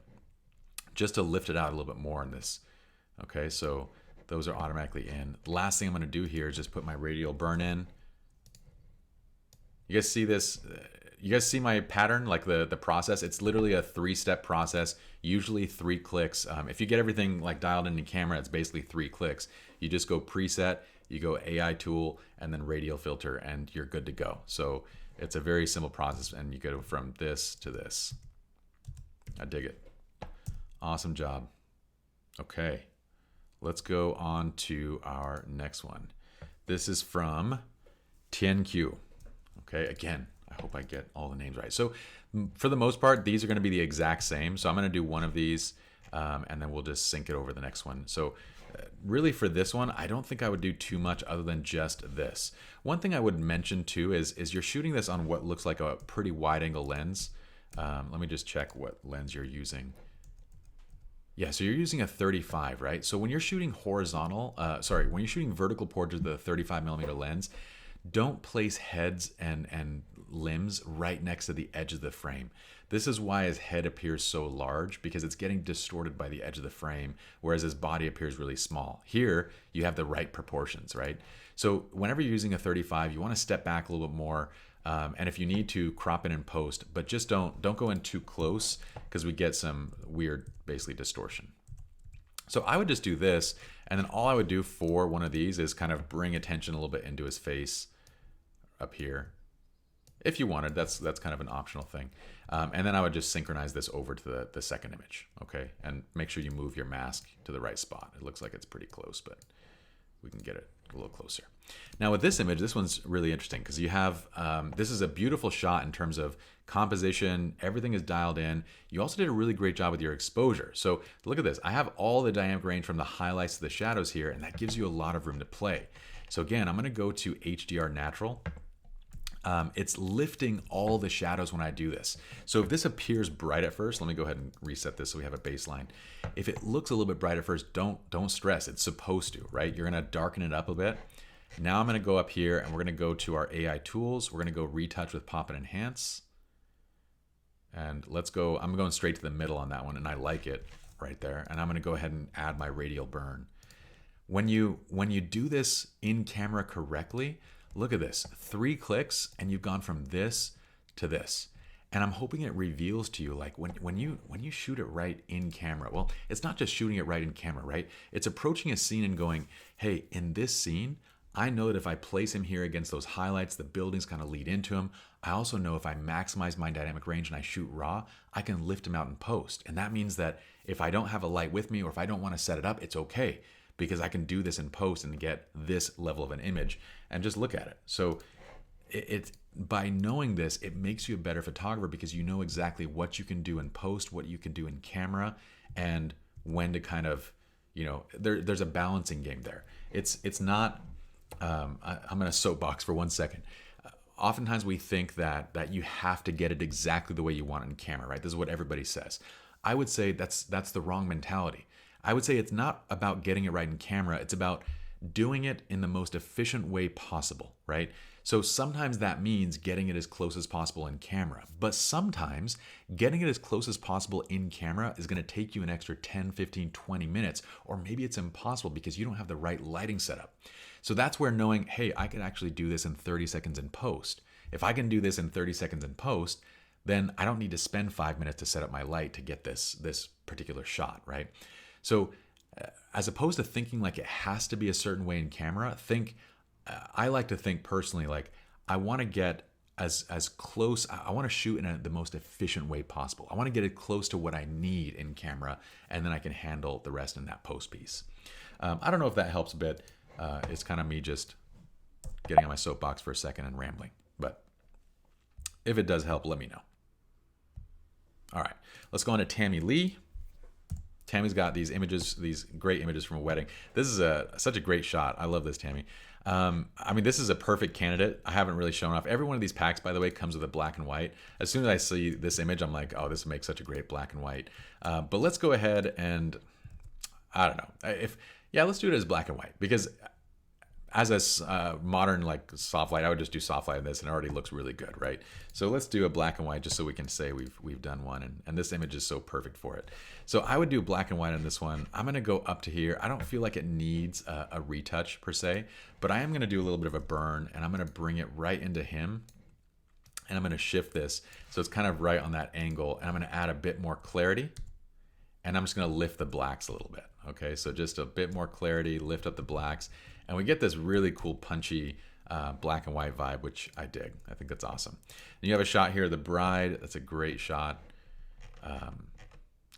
just to lift it out a little bit more in this. Okay, so those are automatically in. Last thing I'm going to do here is just put my radial burn in. You guys see this? You guys see my pattern, like the process? It's literally a 3-step process, usually 3 clicks. If you get everything like dialed into camera, it's basically 3 clicks. You just go preset, you go AI tool, and then radial filter, and you're good to go. So it's a very simple process, and you go from this to this. I dig it. Awesome job. Okay, let's go on to our next one. This is from Tenq. Okay, again, I hope I get all the names right. So for the most part, these are going to be the exact same. So I'm going to do one of these and then we'll just sync it over the next one. So really for this one, I don't think I would do too much other than just this. One thing I would mention too is you're shooting this on what looks like a pretty wide angle lens. Let me just check what lens you're using. Yeah, so you're using a 35, right? So when you're shooting when you're shooting vertical portraits with a 35 millimeter lens, don't place heads and limbs right next to the edge of the frame. This is why his head appears so large, because it's getting distorted by the edge of the frame, whereas his body appears really small. Here, you have the right proportions, right? So whenever you're using a 35, you want to step back a little bit more, and if you need to, crop it in post, but just don't go in too close, because we get some weird, basically, distortion. So I would just do this, and then all I would do for one of these is kind of bring attention a little bit into his face up here. If you wanted, that's kind of an optional thing. And then I would just synchronize this over to the second image, okay? And make sure you move your mask to the right spot. It looks like it's pretty close, but we can get it a little closer. Now with this image, this one's really interesting because you have, this is a beautiful shot in terms of composition, everything is dialed in. You also did a really great job with your exposure. So look at this, I have all the dynamic range from the highlights to the shadows here, and that gives you a lot of room to play. So again, I'm gonna go to HDR Natural. It's lifting all the shadows when I do this. So if this appears bright at first, let me go ahead and reset this so we have a baseline. If it looks a little bit bright at first, don't stress. It's supposed to, right? You're gonna darken it up a bit. Now I'm gonna go up here and we're gonna go to our AI tools. We're gonna go retouch with pop and enhance. And let's go, I'm going straight to the middle on that one, and I like it right there. And I'm gonna go ahead and add my radial burn. When you do this in camera correctly, look at this, 3 clicks and you've gone from this to this. And I'm hoping it reveals to you, like when you shoot it right in camera, well, it's not just shooting it right in camera, right? It's approaching a scene and going, hey, in this scene, I know that if I place him here against those highlights, the buildings kind of lead into him. I also know if I maximize my dynamic range and I shoot raw, I can lift him out in post. And that means that if I don't have a light with me or if I don't want to set it up, it's okay, because I can do this in post and get this level of an image. And just look at it. So it's by knowing this, it makes you a better photographer because you know exactly what you can do in post, what you can do in camera, and when to kind of, you know, there's a balancing game there. It's not, I'm going to soapbox for 1 second. Oftentimes we think that you have to get it exactly the way you want it in camera, right? This is what everybody says. I would say that's the wrong mentality. I would say it's not about getting it right in camera. It's about doing it in the most efficient way possible, right? So sometimes that means getting it as close as possible in camera, but sometimes getting it as close as possible in camera is going to take you an extra 10, 15, 20 minutes, or maybe it's impossible because you don't have the right lighting setup. So that's where knowing, hey, I can actually do this in 30 seconds in post. If I can do this in 30 seconds in post, then I don't need to spend 5 minutes to set up my light to get this particular shot, right? So as opposed to thinking like it has to be a certain way in camera, I like to think personally, like I want to get as close, I want to shoot in the most efficient way possible. I want to get it close to what I need in camera, and then I can handle the rest in that post piece. I don't know if that helps a bit. It's kind of me just getting on my soapbox for a second and rambling, but if it does help, let me know. All right, let's go on to Tammy Lee. Tammy's got these images, these great images from a wedding. This is such a great shot. I love this, Tammy. I mean, this is a perfect candidate. I haven't really shown off. Every one of these packs, by the way, comes with a black and white. As soon as I see this image, I'm like, oh, this makes such a great black and white. But let's go ahead and, I don't know. Let's do it as black and white, because as a modern like soft light, I would just do soft light on this and it already looks really good, right? So let's do a black and white just so we can say we've done one, and this image is so perfect for it. So I would do black and white on this one. I'm gonna go up to here. I don't feel like it needs a retouch per se, but I am gonna do a little bit of a burn, and I'm gonna bring it right into him, and I'm gonna shift this so it's kind of right on that angle, and I'm gonna add a bit more clarity, and I'm just gonna lift the blacks a little bit. Okay, so just a bit more clarity, lift up the blacks, and we get this really cool punchy black and white vibe, which I dig. I think that's awesome. And you have a shot here of the bride. That's a great shot.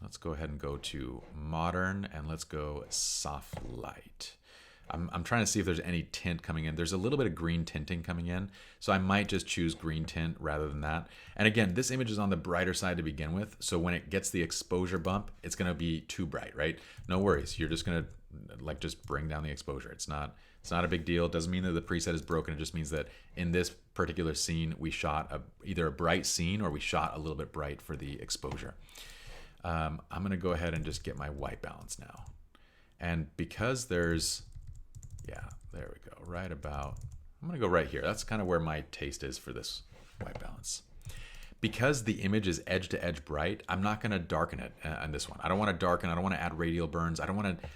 Let's go ahead and go to modern, and let's go soft light. I'm trying to see if there's any tint coming in. There's a little bit of green tinting coming in, so I might just choose green tint rather than that. And again, this image is on the brighter side to begin with, so when it gets the exposure bump, it's gonna be too bright, right? No worries, you're just gonna just bring down the exposure. It's not a big deal. It doesn't mean that the preset is broken. It just means that in this particular scene, we shot either a bright scene or we shot a little bit bright for the exposure. I'm going to go ahead and just get my white balance now. And because there's, yeah, there we go, right about, I'm going to go right here. That's kind of where my taste is for this white balance. Because the image is edge to edge bright, I'm not going to darken it on this one. I don't want to darken. I don't want to add radial burns. I don't want to.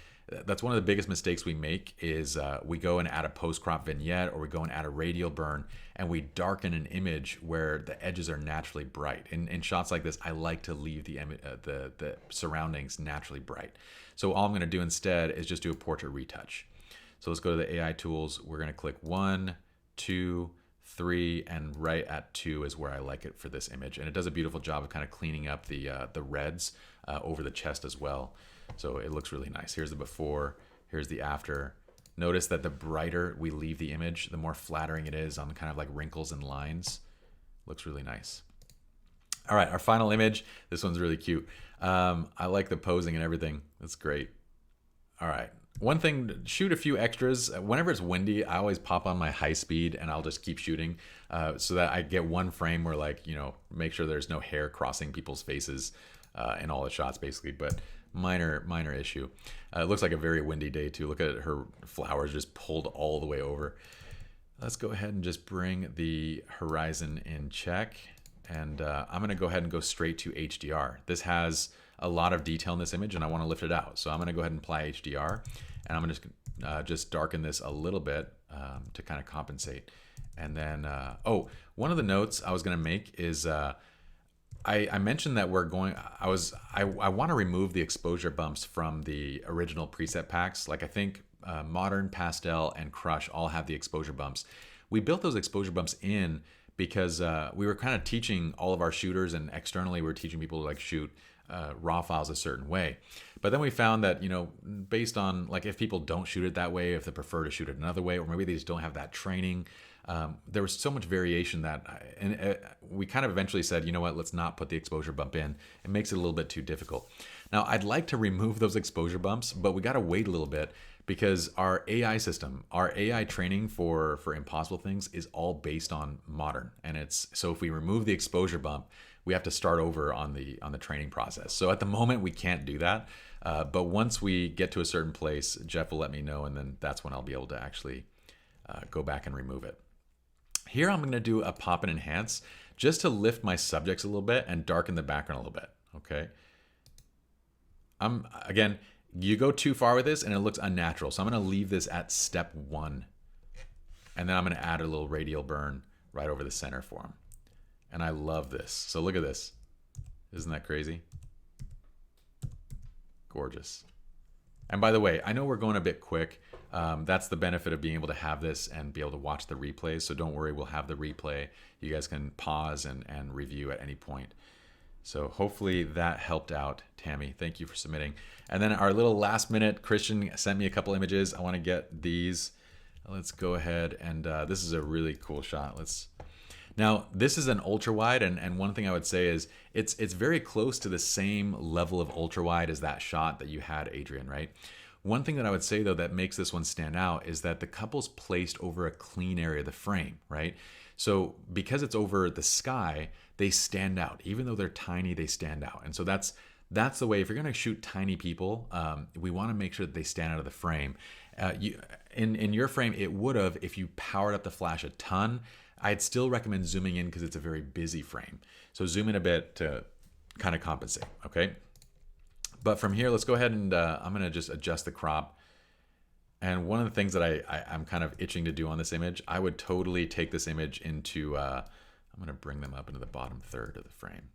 That's one of the biggest mistakes we make is we go and add a post crop vignette, or we go and add a radial burn, and we darken an image where the edges are naturally bright. In shots like this, I like to leave the surroundings naturally bright. So all I'm going to do instead is just do a portrait retouch. So let's go to the AI tools. We're going to click 1, 2, 3, and right at 2 is where I like it for this image. And it does a beautiful job of kind of cleaning up the reds over the chest as well. So it looks really nice. Here's the before, here's the after. Notice that the brighter we leave the image, the more flattering it is on kind of like wrinkles and lines. Looks really nice. All right, our final image. This one's really cute. I like the posing and everything. That's great. All right. One thing, shoot a few extras. Whenever it's windy, I always pop on my high speed and I'll just keep shooting so that I get one frame where, like, you know, make sure there's no hair crossing people's faces in all the shots basically, but minor issue. It looks like a very windy day too. Look at it, her flowers just pulled all the way over. Let's go ahead and just bring the horizon in check. And I'm gonna go ahead and go straight to HDR. This has a lot of detail in this image and I wanna lift it out. So I'm gonna go ahead and apply HDR, and I'm gonna just darken this a little bit to kind of compensate. And then, one of the notes I was gonna make is, I mentioned that we're going, I want to remove the exposure bumps from the original preset packs. Like I think Modern, Pastel, and Crush all have the exposure bumps. We built those exposure bumps in because we were kind of teaching all of our shooters, and externally we were teaching people to like shoot raw files a certain way. But then we found that, you know, based on like if people don't shoot it that way, if they prefer to shoot it another way, or maybe they just don't have that training, there was so much variation that we kind of eventually said, you know what, let's not put the exposure bump in. It makes it a little bit too difficult. Now, I'd like to remove those exposure bumps, but we got to wait a little bit because our AI system, our AI training for impossible things is all based on Modern. And it's so if we remove the exposure bump, we have to start over on the training process. So at the moment, we can't do that. But once we get to a certain place, Jeff will let me know, and then that's when I'll be able to actually go back and remove it. Here I'm going to do a pop and enhance just to lift my subjects a little bit and darken the background a little bit. Okay. Again, you go too far with this and it looks unnatural. So I'm going to leave this at step 1. And then I'm going to add a little radial burn right over the center for him. And I love this. So look at this. Isn't that crazy? Gorgeous. And by the way, I know we're going a bit quick. That's the benefit of being able to have this and be able to watch the replays. So don't worry, we'll have the replay. You guys can pause and review at any point. So hopefully that helped out, Tammy. Thank you for submitting. And then our little last minute, Christian sent me a couple images. I want to get these. Let's go ahead and this is a really cool shot. Now, this is an ultra wide, and one thing I would say is it's very close to the same level of ultra wide as that shot that you had, Adrian, right? One thing that I would say, though, that makes this one stand out is that the couple's placed over a clean area of the frame, right? So because it's over the sky, they stand out. Even though they're tiny, they stand out. And so that's the way, if you're going to shoot tiny people, we want to make sure that they stand out of the frame. In your frame, it would have, if you powered up the flash a ton, I'd still recommend zooming in because it's a very busy frame. So zoom in a bit to kind of compensate, okay? But from here, let's go ahead and I'm going to just adjust the crop. And one of the things that I'm kind of itching to do on this image, I would totally take this image into, I'm going to bring them up into the bottom third of the frame.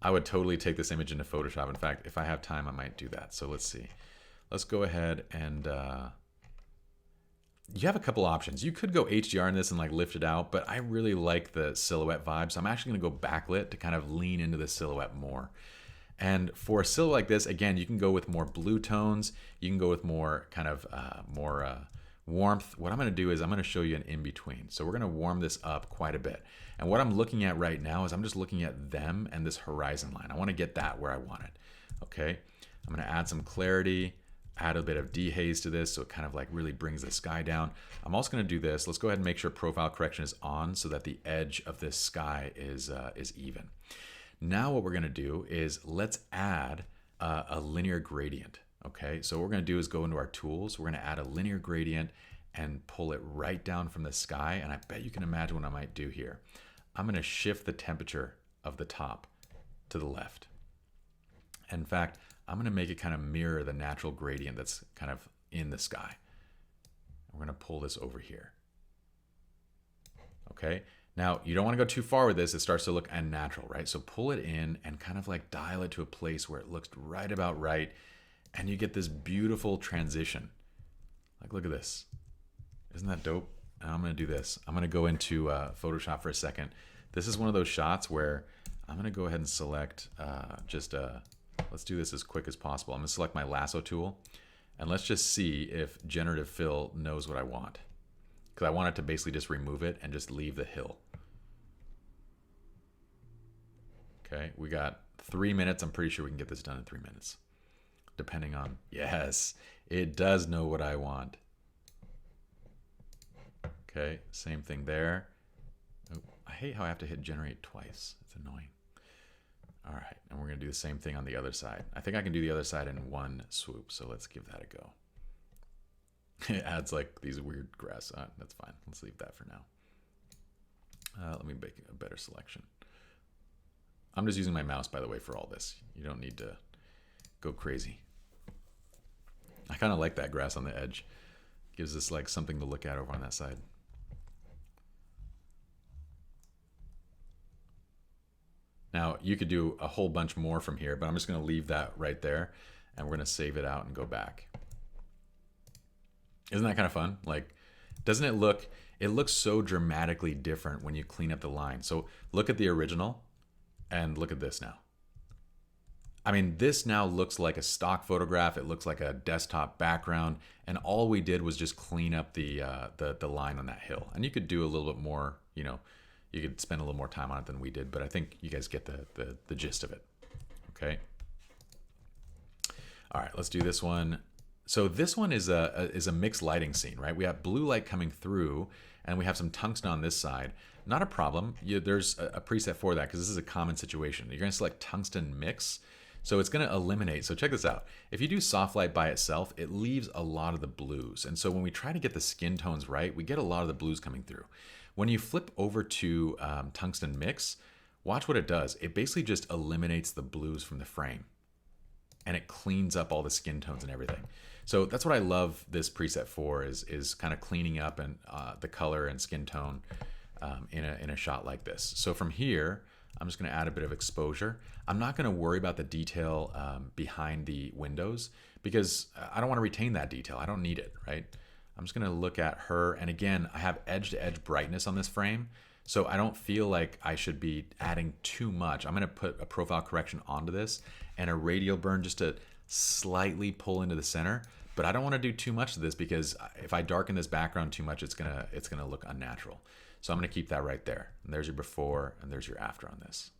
I would totally take this image into Photoshop. In fact, if I have time, I might do that. So let's see. Let's go ahead and you have a couple options. You could go HDR in this and like lift it out, but I really like the silhouette vibe. So I'm actually going to go backlit to kind of lean into the silhouette more. And for a silhouette like this, again, you can go with more blue tones. You can go with more kind of more warmth. What I'm going to do is I'm going to show you an in-between. So we're going to warm this up quite a bit. And what I'm looking at right now is I'm just looking at them and this horizon line. I want to get that where I want it. Okay. I'm going to add some clarity, add a bit of dehaze to this so it kind of like really brings the sky down. I'm also going to do this. Let's go ahead and make sure profile correction is on so that the edge of this sky is even. Now what we're gonna do is let's add a linear gradient. Okay, so what we're gonna do is go into our tools. We're gonna add a linear gradient and pull it right down from the sky. And I bet you can imagine what I might do here. I'm gonna shift the temperature of the top to the left. In fact, I'm gonna make it kind of mirror the natural gradient that's kind of in the sky. We're gonna pull this over here. Okay, now you don't wanna go too far with this. It starts to look unnatural, right? So pull it in and kind of like dial it to a place where it looks right about right. And you get this beautiful transition. Like, look at this. Isn't that dope? And I'm gonna do this. I'm gonna go into Photoshop for a second. This is one of those shots where I'm gonna go ahead and select let's do this as quick as possible. I'm gonna select my lasso tool and let's just see if generative fill knows what I want. Because I want it to basically just remove it and just leave the hill. Okay, we got 3 minutes. I'm pretty sure we can get this done in 3 minutes. Depending on, yes, it does know what I want. Okay, same thing there. Oh, I hate how I have to hit generate twice. It's annoying. All right, and we're gonna do the same thing on the other side. I think I can do the other side in one swoop, so let's give that a go. It adds like these weird grass. That's fine, let's leave that for now. Let me make a better selection. I'm just using my mouse, by the way, for all this. You don't need to go crazy. I kind of like that grass on the edge. Gives us like something to look at over on that side. Now you could do a whole bunch more from here, but I'm just gonna leave that right there and we're gonna save it out and go back. Isn't that kind of fun? Like, doesn't it look, it looks so dramatically different when you clean up the line. So look at the original and look at this now. I mean, this now looks like a stock photograph. It looks like a desktop background, and all we did was just clean up the line on that hill. And you could do a little bit more, you know, you could spend a little more time on it than we did, but I think you guys get the gist of it. Okay. All right, let's do this one. So this one is a mixed lighting scene, right? We have blue light coming through, and we have some tungsten on this side. Not a problem. There's a preset for that because this is a common situation. You're going to select tungsten mix. So it's going to eliminate. So check this out. If you do soft light by itself, it leaves a lot of the blues. And so when we try to get the skin tones right, we get a lot of the blues coming through. When you flip over to tungsten mix, watch what it does. It basically just eliminates the blues from the frame. And it cleans up all the skin tones and everything. So that's what I love this preset for, is kind of cleaning up and the color and skin tone in a shot like this. So from here, I'm just going to add a bit of exposure. I'm not going to worry about the detail behind the windows because I don't want to retain that detail. I don't need it, right? I'm just going to look at her. And again, I have edge-to-edge brightness on this frame. So I don't feel like I should be adding too much. I'm going to put a profile correction onto this and a radial burn just to slightly pull into the center. But I don't want to do too much of this because if I darken this background too much, it's gonna look unnatural. So I'm gonna keep that right there. And there's your before and there's your after on this.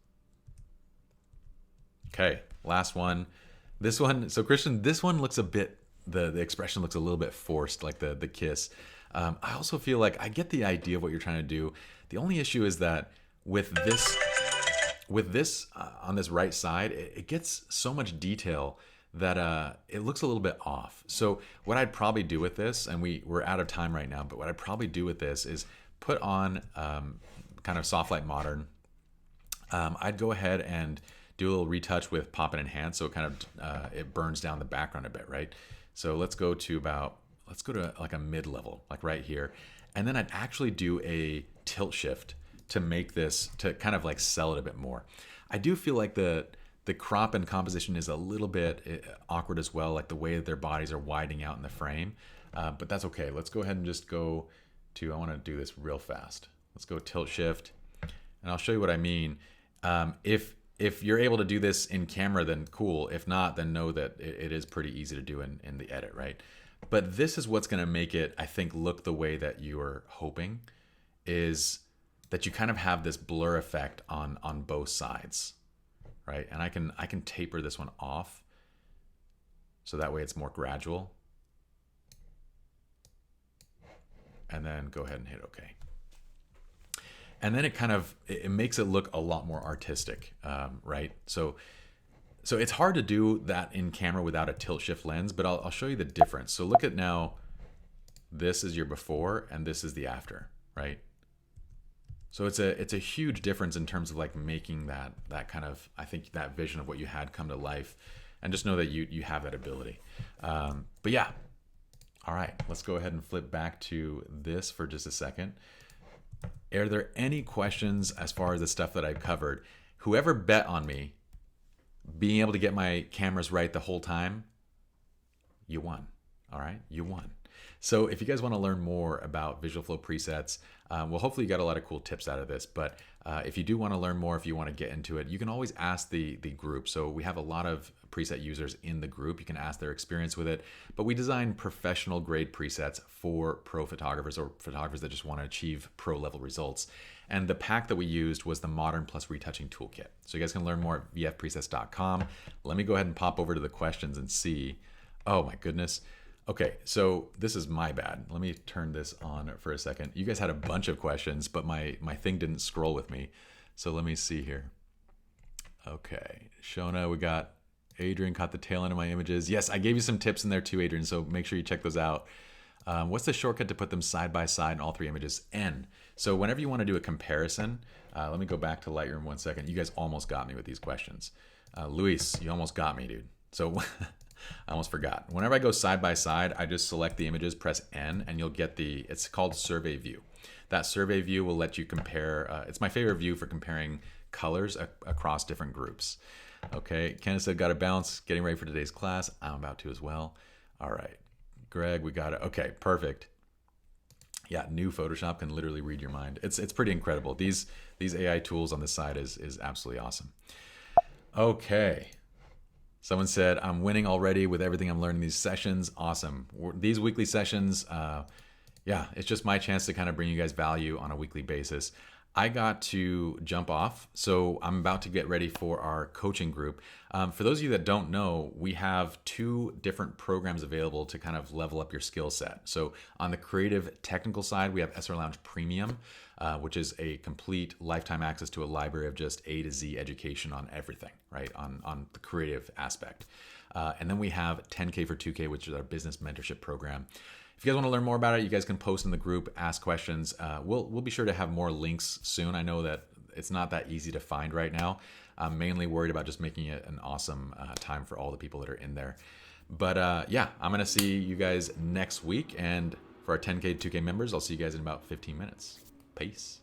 Okay, last one. This one, so Christian, this one looks a bit, the expression looks a little bit forced, like the kiss. I also feel like I get the idea of what you're trying to do. The only issue is that with this on this right side, it gets so much detail that it looks a little bit off. So what I'd probably do with this, and we're out of time right now, but what I'd probably do with this is put on kind of soft light modern. I'd go ahead and do a little retouch with pop and enhance, so it kind of it burns down the background a bit, right? So let's go to like a mid level, like right here, and then I'd actually do a tilt shift to make this, to kind of like sell it a bit more. I do feel like the crop and composition is a little bit awkward as well, like the way that their bodies are widening out in the frame, but that's okay. Let's go ahead and just go to, I want to do this real fast. Let's go tilt shift, and I'll show you what I mean. If you're able to do this in camera, then cool. If not, then know that it is pretty easy to do in the edit, right? But this is what's going to make it, I think, look the way that you are hoping, is that you kind of have this blur effect on both sides, right? And I can taper this one off so that way it's more gradual. And then go ahead and hit OK. And then it makes it look a lot more artistic, right? So it's hard to do that in camera without a tilt shift lens, but I'll show you the difference. So look at now, this is your before and this is the after, right? So it's a huge difference in terms of like making that kind of, I think, that vision of what you had come to life, and just know that you have that ability. But yeah, all right, let's go ahead and flip back to this for just a second. Are there any questions as far as the stuff that I've covered? Whoever bet on me being able to get my cameras right the whole time, you won. All right, you won. So if you guys want to learn more about Visual Flow presets, well, hopefully you got a lot of cool tips out of this. But if you do want to learn more, if you want to get into it, you can always ask the group. So we have a lot of preset users in the group. You can ask their experience with it. But we design professional grade presets for pro photographers or photographers that just want to achieve pro level results. And the pack that we used was the Modern Plus Retouching Toolkit. So you guys can learn more at vfpresets.com. Let me go ahead and pop over to the questions and see. Oh my goodness. Okay, so this is my bad. Let me turn this on for a second. You guys had a bunch of questions, but my thing didn't scroll with me. So let me see here. Okay, Shona, we got Adrian caught the tail end of my images. Yes, I gave you some tips in there too, Adrian, so make sure you check those out. What's the shortcut to put them side by side in all three images? N. So whenever you want to do a comparison, let me go back to Lightroom 1 second. You guys almost got me with these questions. Luis, you almost got me, dude. So I almost forgot. Whenever I go side by side, I just select the images, press N, and you'll get it's called survey view. That survey view will let you compare. It's my favorite view for comparing colors across different groups. Okay, Kenneth said, got to bounce, getting ready for today's class. I'm about to as well. All right, Greg, we got it. Okay, perfect. Yeah, new Photoshop can literally read your mind. It's pretty incredible. These AI tools on this side is absolutely awesome. Okay. Someone said, I'm winning already with everything I'm learning in these sessions. Awesome. These weekly sessions, yeah, it's just my chance to kind of bring you guys value on a weekly basis. I got to jump off, so I'm about to get ready for our coaching group. For those of you that don't know, we have 2 different programs available to kind of level up your skill set. So on the creative technical side, we have SR Lounge Premium, which is a complete lifetime access to a library of just A to Z education on everything, right? On the creative aspect. And then we have Tenq for 2K, which is our business mentorship program. If you guys want to learn more about it, you guys can post in the group, ask questions. We'll be sure to have more links soon. I know that it's not that easy to find right now. I'm mainly worried about just making it an awesome time for all the people that are in there. But yeah, I'm going to see you guys next week. And for our 10K, 2K members, I'll see you guys in about 15 minutes. Peace.